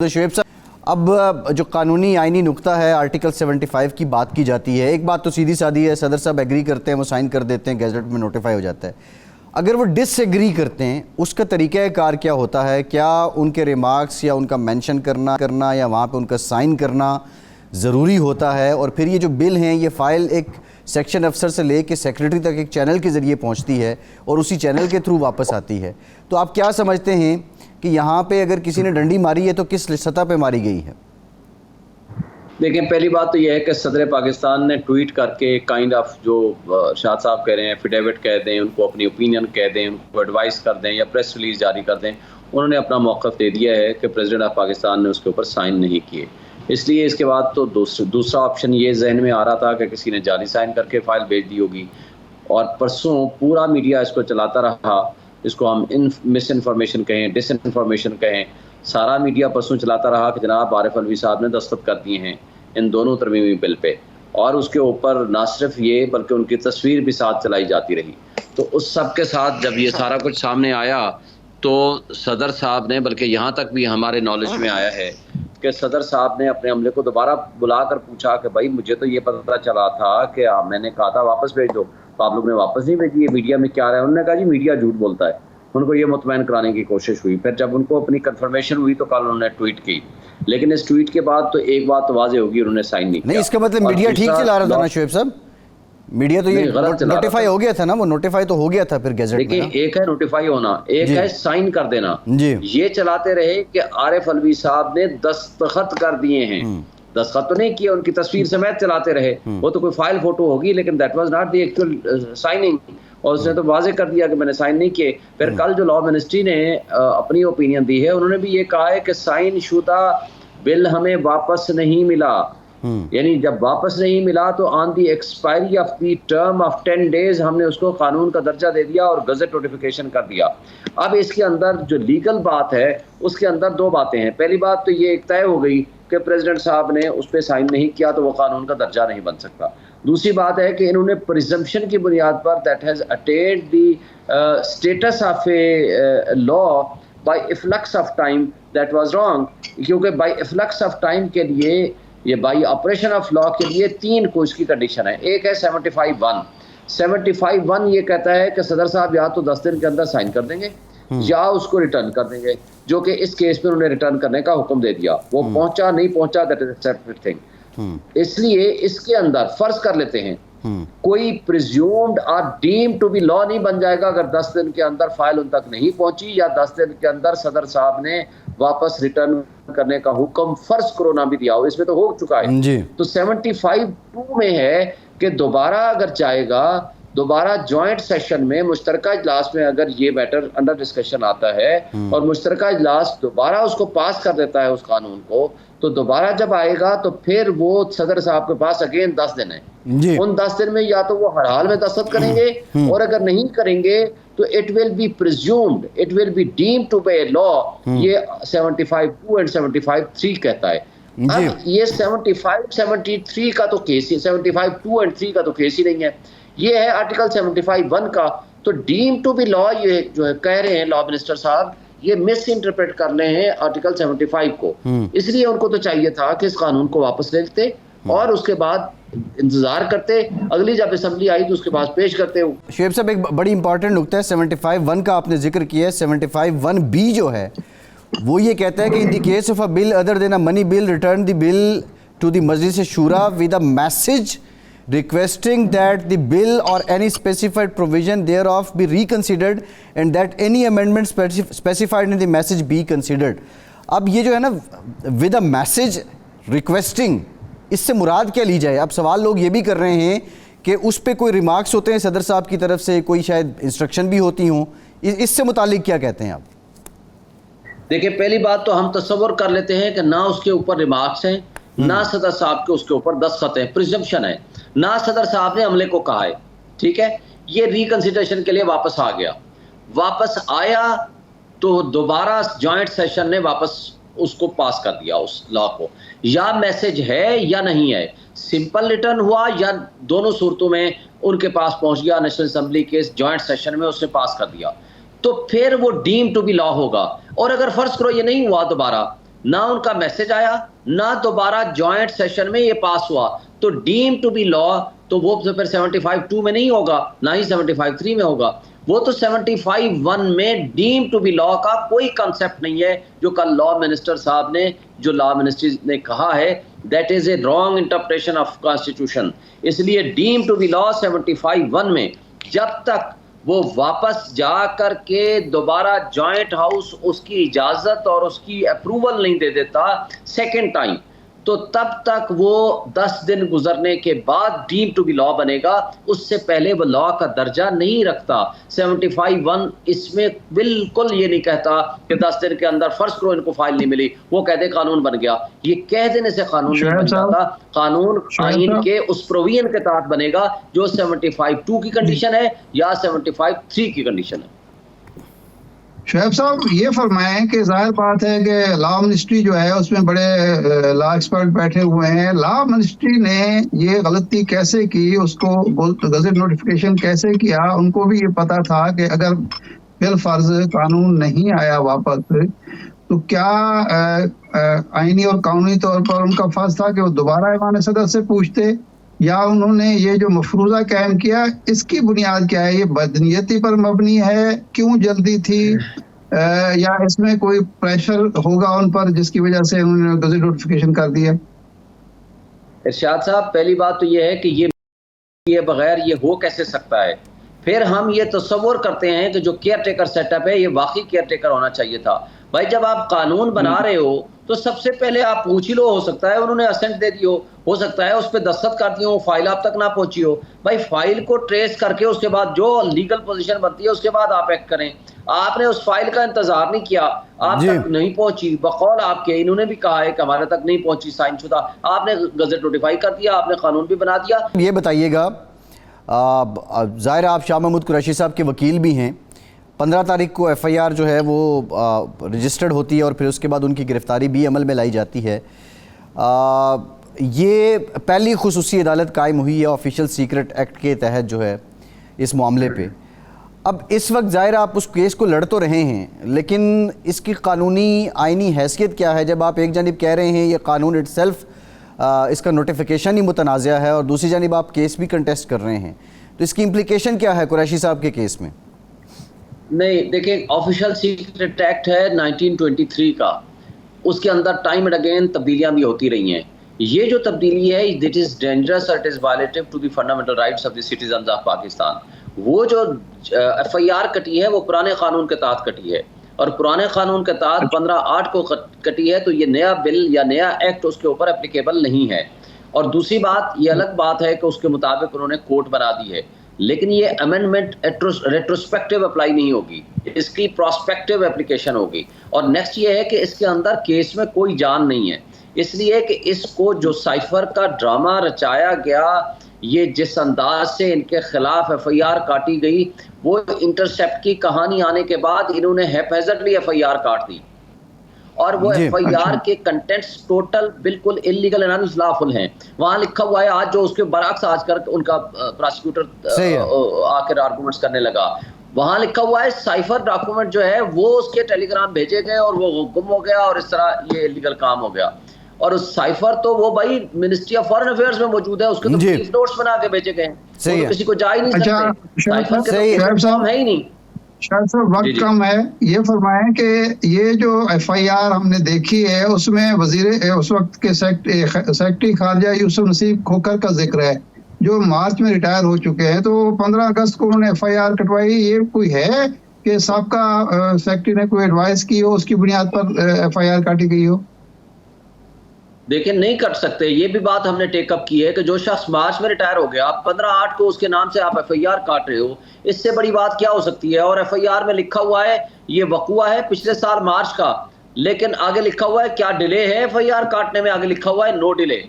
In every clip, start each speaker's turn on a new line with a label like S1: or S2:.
S1: شعیب صاحب، اب جو قانونی آئینی نقطہ ہے آرٹیکل 75 کی بات کی جاتی ہے. ایک بات تو سیدھی سادھی ہے، صدر صاحب ایگری کرتے ہیں، وہ سائن کر دیتے ہیں، گیزٹ میں نوٹیفائی ہو جاتا ہے. اگر وہ ڈس ایگری کرتے ہیں، اس کا طریقہ کار کیا ہوتا ہے؟ کیا ان کے ریمارکس یا ان کا مینشن کرنا یا وہاں پہ ان کا سائن کرنا ضروری ہوتا ہے؟ اور پھر یہ جو بل ہیں، یہ فائل ایک سیکشن افسر سے لے کے سیکریٹری تک ایک چینل کے ذریعے پہنچتی ہے اور اسی چینل کے تھرو واپس آتی ہے. تو آپ کیا سمجھتے ہیں کہ یہاں پہ اگر کسی نے ڈنڈی ماری ہے تو کس سطح پہ ماری گئی ہے؟
S2: دیکھیں، پہلی بات تو یہ ہے کہ صدر پاکستان نے ٹویٹ کر کے کائنڈ آف جو شاہد صاحب کہہ رہے ہیں ایفیڈیوٹ کہہ دیں، ان کو اپنی اوپینین کہہ دیں، ان کو ایڈوائس کر دیں یا پریس ریلیز جاری کر دیں، انہوں نے اپنا موقف دے دیا ہے کہ پریزیڈنٹ آف پاکستان نے اس کے اوپر سائن نہیں کیے. اس لیے اس کے بعد تو دوسرا آپشن یہ ذہن میں آ رہا تھا کہ کسی نے جعلی سائن کر کے فائل بھیج دی ہوگی. اور پرسوں پورا میڈیا اس کو چلاتا رہا، اس کو ہم مس انفارمیشن کہیں، ڈس انفارمیشن کہیں، سارا میڈیا پرسوں چلاتا رہا کہ جناب عارف الوی صاحب نے دستخط کر دیے ہیں ان دونوں ترمیمی بل پہ، اور اس کے اوپر نہ صرف یہ بلکہ ان کی تصویر بھی ساتھ چلائی جاتی رہی. تو اس سب کے ساتھ جب یہ سارا کچھ سامنے آیا تو صدر صاحب نے، بلکہ یہاں تک بھی ہمارے نالج میں آیا ہے کہ صدر صاحب نے اپنے عملے کو دوبارہ بلا کر پوچھا کہ بھائی مجھے تو یہ پتہ چلا تھا کہ میں نے کہا تھا واپس بھیج دو، تو آپ لوگ نے واپس نہیں بھیجی، یہ میڈیا میں کیا رہا ہے؟ انہوں نے کہا جی میڈیا جھوٹ بولتا ہے. ان کو یہ مطمئن کرانے کی کوشش ہوئی. پھر جب ان کو اپنی کنفرمیشن ہوئی تو کل انہوں نے ٹویٹ کی، لیکن اس ٹویٹ کے بعد تو ایک بات تو واضح ہوگی، انہوں نے سائن نہیں کیا.
S1: اس کا مطلب میڈیا ٹھیک چلا رہا تھا نا شعیب صاحب؟ میڈیا تو یہ نوٹیفائی ہو گیا تھا نا، وہ نوٹیفائی تو ہو گیا تھا پر گیزٹ میں.
S2: دیکھیں، ایک ہے نوٹیفائی ہونا، ایک ہے سائن کر دینا. یہ چلاتے رہے کہ عارف الوی صاحب نے دستخط کر دیے ہیں، دستخط تو نہیں کیا، ان کی تصویر سمیت چلاتے رہے. وہ تو کوئی فائل فوٹو ہوگی لیکن that was not the actual signing, اور اس نے تو واضح کر دیا کہ میں نے سائن نہیں کیے. پھر کل جو لا منسٹری نے اپنی اوپینین دی ہے، انہوں نے بھی یہ کہا ہے کہ سائن شدہ بل ہمیں واپس نہیں ملا. یعنی جب واپس نہیں ملا تو on the expiry of the term of 10 days ہم نے اس کو قانون کا درجہ دے دیا اور گزٹ نوٹیفیکیشن کر دیا. اب اس کے اندر جو لیگل بات ہے، اس کے اندر دو باتیں ہیں. پہلی بات تو یہ ایک طے ہو گئی کہ پریزیڈنٹ صاحب نے اس پہ سائن نہیں کیا تو وہ قانون کا درجہ نہیں بن سکتا. دوسری بات ہے کہ انہوں نے پریزمپشن کی بنیاد پر that has attained the status of a law by efflux of time, that was wrong. کیونکہ بائی افلکس آف ٹائم کے لیے، یہ بائی آپریشن آف لا کے لیے تین کو اس کی کنڈیشن ہے. ایک ہے 75(1). 75(1) یہ کہتا ہے کہ صدر صاحب یا تو 10 دن کے اندر سائن کر دیں گے یا اس کو ریٹرن کر دیں گے، جو کہ اس کیس میں انہوں نے ریٹرن کرنے کا حکم دے دیا. وہ پہنچا نہیں پہنچا that is a separate thing. اس لیے اس کے اندر فرض کر لیتے ہیں کوئی پریزیومڈ اور ڈیمڈ ٹو بی لا نہیں بن جائے گا اگر 10 دن کے اندر فائل ان تک نہیں پہنچی یا 10 دن کے اندر صدر صاحب نے واپس ریٹرن کرنے کا حکم فرض کرونا بھی دیا ہو. اس میں تو ہو چکا ہے. تو 75(2) میں ہے کہ دوبارہ اگر جائے گا، دوبارہ جوائنٹ سیشن میں مشترکہ اجلاس میں اگر یہ میٹر انڈر ڈسکشن آتا ہے اور مشترکہ اجلاس دوبارہ اس کو پاس کر دیتا ہے اس قانون کو، تو دوبارہ جب آئے گا تو پھر وہ صدر صاحب کے پاس اگین 10 دن ہیں. ان 10 دن میں یا تو وہ ہر حال میں دستخط کریں گے، اور اگر نہیں کریں گے تو it will be presumed, it will be deemed to be a law. یہ 75(2) and 75(3) کہتا ہے. اب یہ 75(73) کا تو کیس ہی، 75(2) and 3 کا تو کیس ہی نہیں ہے. یہ ہے آرٹیکل 75(1) کا. تو ڈیم ٹو بی لا یہ جو ہے کہہ رہے ہیں لا منسٹر صاحب، یہ مس انٹرپریٹ کر رہے ہیں آرٹیکل 75 کو. اس لیے ان کو تو چاہیے تھا کہ اس قانون کو واپس لے لیتے اور اس کے بعد انتظار کرتے، اگلی جب اسمبلی آئی تو اس کے بعد پیش کرتے.
S1: شعیب صاحب، ایک بڑی امپورٹنٹ نکتہ ہے 75(1) کا آپ نے ذکر کیا ہے. 75(1)(b) جو ہے وہ یہ کہتا ہے کہ in the case of a bill other than a money bill return the bill to the Majlis Shura with a message requesting that the bill or any specified provision thereof be reconsidered and that any amendment specified in the message be considered. اب یہ جو ہے نا with a message requesting، اس سے مراد کیا لی جائے؟ اب سوال لوگ یہ بھی کر رہے ہیں کہ اس پہ کوئی ریمارکس ہوتے ہیں صدر صاحب کی طرف سے، کوئی شاید انسٹرکشن بھی ہوتی ہوں، اس سے متعلق کیا کہتے ہیں آپ؟
S2: دیکھیں، پہلی بات تو ہم تصور کر لیتے ہیں کہ نہ اس کے اوپر ریمارکس ہیں، نہ صدر صاحب کے اس کے اوپر دستخط ہیں، پریزمپشن ہے، نہ صدر صاحب نے عملے کو کہا ہے. ٹھیک ہے، یہ ریکنسیڈریشن کے لیے واپس آ گیا. واپس آیا تو دوبارہ جوائنٹ سیشن نے واپس اس کو پاس کر دیا اس لا کو. یا میسج ہے یا نہیں ہے، سمپل ریٹرن ہوا یا دونوں صورتوں میں ان کے پاس پہنچ گیا نیشنل اسمبلی کے جوائنٹ سیشن میں، اس نے پاس کر دیا، تو پھر وہ ڈیم ٹو بی لا ہوگا. اور اگر فرض کرو یہ نہیں ہوا دوبارہ، نہ ان کا میسج آیا, نہ دوبارہ جوائنٹ سیشن میں یہ پاس ہوا. تو ڈیم ٹو بی لا تو وہ پھر 75(2) میں نہیں ہوگا, نہ ہی 75(3) میں ہوگا. وہ تو 75(1) میں ڈیم ٹو بی لا کا کوئی کنسپٹ نہیں ہے, جو کل لا منسٹر صاحب نے, جو لا منسٹری نے کہا ہے, that is a wrong interpretation of constitution. اس لیے ڈیم ٹو بی لا 75(1) میں جب تک وہ واپس جا کر کے دوبارہ جوائنٹ ہاؤس اس کی اجازت اور اس کی اپروول نہیں دے دیتا سیکنڈ ٹائم, تو تب تک وہ 10 دن گزرنے کے بعد ڈیم ٹو بی لا بنے گا. اس سے پہلے وہ لا کا درجہ نہیں رکھتا. 75(1) اس میں بالکل یہ نہیں کہتا کہ 10 دن کے اندر فرض کرو ان کو فائل نہیں ملی, وہ کہتے قانون بن گیا. یہ کہہ دینے سے قانون نہیں بن جاتا. قانون آئین کے اس پروویژن کے تحت بنے گا جو 75(2) کی کنڈیشن ہے یا 75(3) کی کنڈیشن ہے.
S3: شعیب صاحب یہ فرمائیں کہ ظاہر بات ہے کہ لا منسٹری جو ہے اس میں بڑے لا ایکسپرٹ بیٹھے ہوئے ہیں. لا منسٹری نے یہ غلطی کیسے کی, اس کو گزٹ نوٹیفیکیشن کیسے کیا؟ ان کو بھی یہ پتا تھا کہ اگر بالفرض قانون نہیں آیا واپس تو کیا آئینی اور قانونی طور پر ان کا فرض تھا کہ وہ دوبارہ ایوان صدر سے پوچھتے, یا انہوں نے یہ جو مفروضہ قائم کیا اس کی بنیاد کیا ہے؟ یہ بدنیتی پر مبنی ہے, کیوں جلدی تھی, یا اس میں کوئی پریشر ہوگا ان پر جس کی وجہ سے انہوں نے گزٹ نوٹیفیکیشن کر دیا؟
S2: ارشاد صاحب, پہلی بات تو یہ ہے کہ یہ بغیر یہ ہو کیسے سکتا ہے. پھر ہم یہ تصور کرتے ہیں کہ جو کیئر ٹیکر سیٹ اپ ہے یہ واقعی کیئر ٹیکر ہونا چاہیے تھا. بھائی جب آپ قانون بنا رہے ہو تو سب سے پہلے آپ پوچھ ہی لو, ہو سکتا ہے انہوں نے اسینٹ دے دی ہو سکتا ہے اس پہ دستخط کر دی ہو, فائل آپ تک نہ پہنچی ہو. بھائی فائل کو ٹریس کر کے اس کے بعد جو لیگل پوزیشن بنتی ہے اس کے بعد آپ ایکٹ کریں. آپ نے اس فائل کا انتظار نہیں کیا, آپ تک نہیں پہنچی, بقول آپ کے انہوں نے بھی کہا ہے کہ ہمارے تک نہیں پہنچی سائن شدہ, آپ نے گزٹ نوٹیفائی کر دیا, آپ نے قانون بھی بنا دیا.
S1: یہ بتائیے گا, ظاہر آپ شاہ محمود قریشی صاحب کے وکیل بھی ہیں, 15 تاریخ کو ایف آئی آر جو ہے وہ رجسٹرڈ ہوتی ہے اور پھر اس کے بعد ان کی گرفتاری بھی عمل میں لائی جاتی ہے. یہ پہلی خصوصی عدالت قائم ہوئی ہے آفیشل سیکرٹ ایکٹ کے تحت جو ہے اس معاملے پہ. اب اس وقت ظاہر آپ اس کیس کو لڑ تو رہے ہیں, لیکن اس کی قانونی آئینی حیثیت کیا ہے جب آپ ایک جانب کہہ رہے ہیں یہ قانون اٹ سیلف اس کا نوٹیفیکیشن ہی متنازع ہے اور دوسری جانب آپ کیس بھی کنٹیسٹ کر رہے ہیں, تو اس کی امپلیکیشن کیا ہے قریشی صاحب کے کیس میں؟
S2: نہیں دیکھیں, آفیشل سیکرٹ ایکٹ ہے 1923 کا, اس کے اندر ٹائم اینڈ اگین تبدیلیاں بھی ہوتی رہی ہیں. یہ جو تبدیلی ہے it is dangerous, it is violative to the fundamental rights of the citizens of Pakistan. وہ جو ایف آئی آر کٹی ہے وہ پرانے قانون کے تحت کٹی ہے, اور پرانے قانون کے تحت 15(8) کو کٹی ہے, تو یہ نیا بل یا نیا ایکٹ اس کے اوپر اپلیکیبل نہیں ہے. اور دوسری بات یہ الگ بات ہے کہ اس کے مطابق انہوں نے کوڈ بنا دی ہے, لیکن یہ امینڈمنٹ ریٹروسپیکٹیو اپلائی نہیں ہوگی, اس کی پراسپیکٹیو اپلیکیشن ہوگی. اور نیکسٹ یہ ہے کہ اس کے اندر کیس میں کوئی جان نہیں ہے, اس لیے کہ اس کو جو سائفر کا ڈرامہ رچایا گیا, یہ جس انداز سے ان کے خلاف ایف آئی آر کاٹی گئی, وہ انٹرسیپٹ کی کہانی آنے کے بعد انہوں نے ہیپیزٹلی ایف آئی آر کاٹ دی, اور وہ ایف آئی آر کے کنٹینٹس ٹوٹل بالکل انلیگل اینڈ انلافل ہیں. وہاں لکھا ہوا ہے, آج جو اس کے برعکس آج کر ان کا پراسیکیوٹر آ کر آرگومنٹس کرنے لگا, وہاں لکھا ہوا ہے سائفر ڈاکومنٹ جو ہے وہ اس کے ٹیلی گرام بھیجے گئے اور وہ گم ہو گیا, اور اس طرح یہ انلیگل کام ہو گیا. اور اس سائفر تو وہ بھائی منسٹری آف فارن افیئرز میں موجود ہے, اس کے تو بریف نوٹس بنا کے بھیجے گئے ہیں, کسی کو جا ہی نہیں سکتے, سائفر کے تو ہے ہی نہیں.
S3: شاید صاحب وقت کم ہے, یہ فرمائیں کہ یہ جو ایف آئی آر ہم نے دیکھی ہے اس میں وزیر اس وقت کے سیکرٹری خارجہ یوسف نصیب کھوکھر کا ذکر ہے جو مارچ میں ریٹائر ہو چکے ہیں, تو 15 اگست کو انہوں نے ایف آئی آر کٹوائی. یہ کوئی ہے کہ سابقہ سیکرٹری نے کوئی ایڈوائس کی ہو اس کی بنیاد پر ایف آئی آر کاٹی گئی ہو؟
S2: دیکھیں نہیں کٹ سکتے, یہ بھی بات ہم نے ٹیک اپ کی ہے کہ جو شخص مارچ میں ریٹائر ہو گیا, آپ 15/8 کو اس کے نام سے آپ ایف آئی آر کاٹ رہے ہو, اس سے بڑی بات کیا ہو سکتی ہے. اور ایف آئی آر میں لکھا ہوا ہے یہ وقوع ہے پچھلے سال مارچ کا, لیکن آگے لکھا ہوا ہے کیا ڈیلے ہے ایف آئی آر کاٹنے میں, آگے لکھا ہوا ہے نو ڈیلے.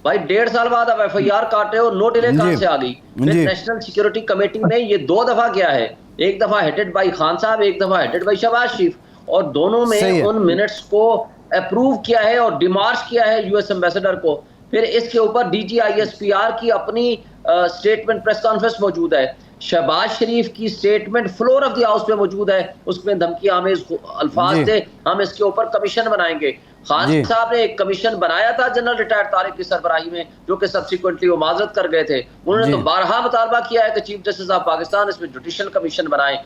S2: بھائی 1.5 سال بعد آپ ایف آئی آر کاٹ رہے ہو, نو ڈیلے کہاں سے آ گئی؟ نیشنل سیکورٹی کمیٹی نے یہ 2 دفعہ کیا ہے, ایک دفعہ ہیڈڈ بائی خان صاحب, ایک دفعہ ہیڈڈ بائی شہباز شریف, اور دونوں میں ان منٹس کو اپروو کیا ہے اور ڈیمارچ کیا ہے یو ایس ایمبیسڈر کو. پھر اس کے اوپر D G I S P R کی اپنی اسٹیٹمنٹ پریس کانفرنس موجود ہے, شہباز شریف کی statement floor of the house پہ موجود ہے, اس میں دھمکی آمیز الفاظ تھے ہم اس کے اوپر کمیشن بنائیں گے. خان صاحب نے ایک کمیشن بنایا تھا جنرل ریٹائرڈ طارق کی سربراہی میں، جو کہ سبسیکوئنٹلی وہ معذرت کر گئے تھے. انہوں نے تو بارہا مطالبہ کیا ہے کہ چیف جسٹس آف پاکستان اس میں جوڈیشل کمیشن بنائیں.